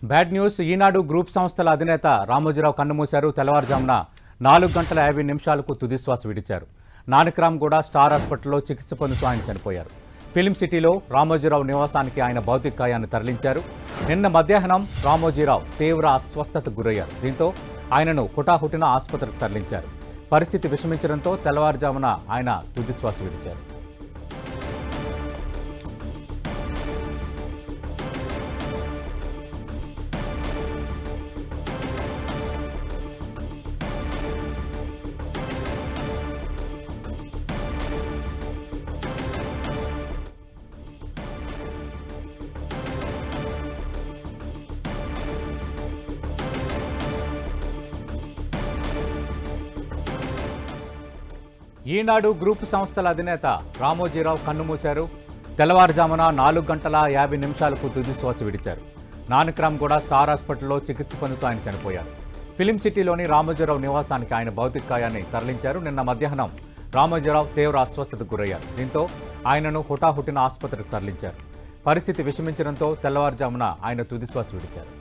Bad news. ఈనాడు group సంస్థల అధినేత రామోజీరావు కన్నుమూశారు. తెల్లవారుజామున 4:50 తుదిశ్వాస విడిచారు. నానక్రామ్ కూడా స్టార్ హాస్పిటల్లో చికిత్స పొందుతూ ఆయన చనిపోయారు. ఫిలిం సిటీలో రామోజీరావు నివాసానికి ఆయన భౌతికాయాన్ని తరలించారు. నిన్న మధ్యాహ్నం రామోజీరావు తీవ్ర అస్వస్థతకు గురయ్యారు. దీంతో ఆయనను హుటాహుటిన ఆసుపత్రికి తరలించారు. పరిస్థితి విషమించడంతో తెల్లవారుజామున ఆయన తుదిశ్వాస విడిచారు. ఈనాడు గ్రూప్ సంస్థల అధినేత రామోజీరావు కన్నుమూశారు. తెల్లవారుజామున 4:50 తుదిశ్వాస విడిచారు. నానక్రామ్ కూడా స్టార్ హాస్పిటల్లో చికిత్స పొందుతూ ఆయన చనిపోయారు. ఫిలిం సిటీలోని రామోజీరావు నివాసానికి ఆయన భౌతికాయాన్ని తరలించారు. నిన్న మధ్యాహ్నం రామోజీరావు తీవ్ర అస్వస్థతకు గురయ్యారు. దీంతో ఆయనను హుటాహుటిన ఆసుపత్రికి తరలించారు. పరిస్థితి విషమించడంతో తెల్లవారుజామున ఆయన తుదిశ్వాస విడిచారు.